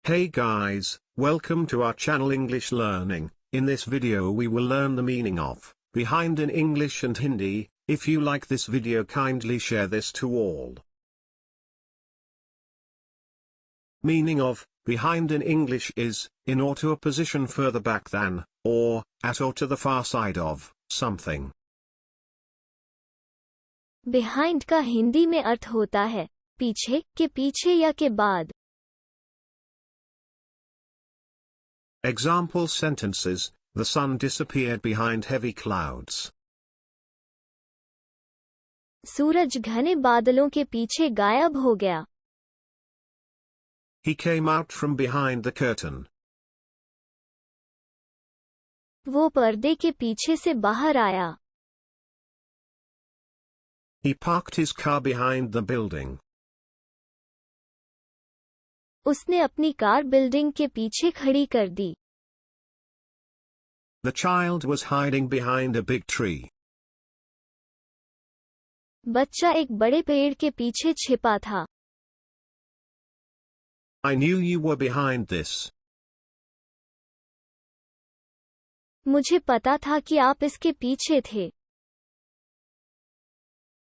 Hey guys, welcome to our channel English Learning. In this video we will learn the meaning of behind in English and Hindi. If you like this video, kindly share this to all. Meaning of behind in English is in or to a position further back than, or at or to the far side of something. Behind का हिंदी में अर्थ होता है पीछे, के पीछे या के बाद. Example sentences: The sun disappeared behind heavy clouds. सूरज घने बादलों के पीछे गायब हो गया. He came out from behind the curtain. वो पर्दे के पीछे से बाहर आया. He parked his car behind the building. उसने अपनी कार बिल्डिंग के पीछे खड़ी कर दी. The child was hiding behind a big tree. बच्चा एक बड़े पेड़ के पीछे छिपा था. I knew you were behind this. मुझे पता था कि आप इसके पीछे थे.